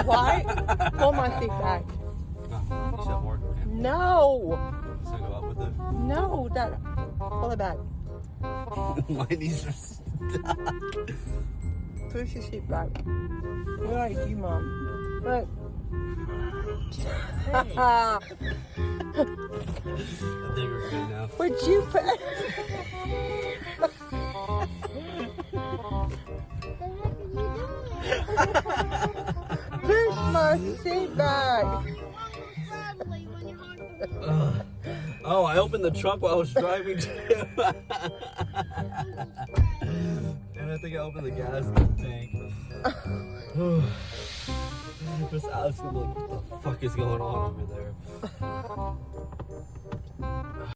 Why? Pull my seat back. No, you said more. Okay. No. So go up with it. No, Dad. Pull it back. My knees are stuck. Push your seat back. We're like you, Mom. Look. I think we're good now. Would you put... Push my seat back. Oh, I opened the trunk while I was driving too. And I think I opened the gas tank. Miss Alice gonna be like, what the fuck is going on over there?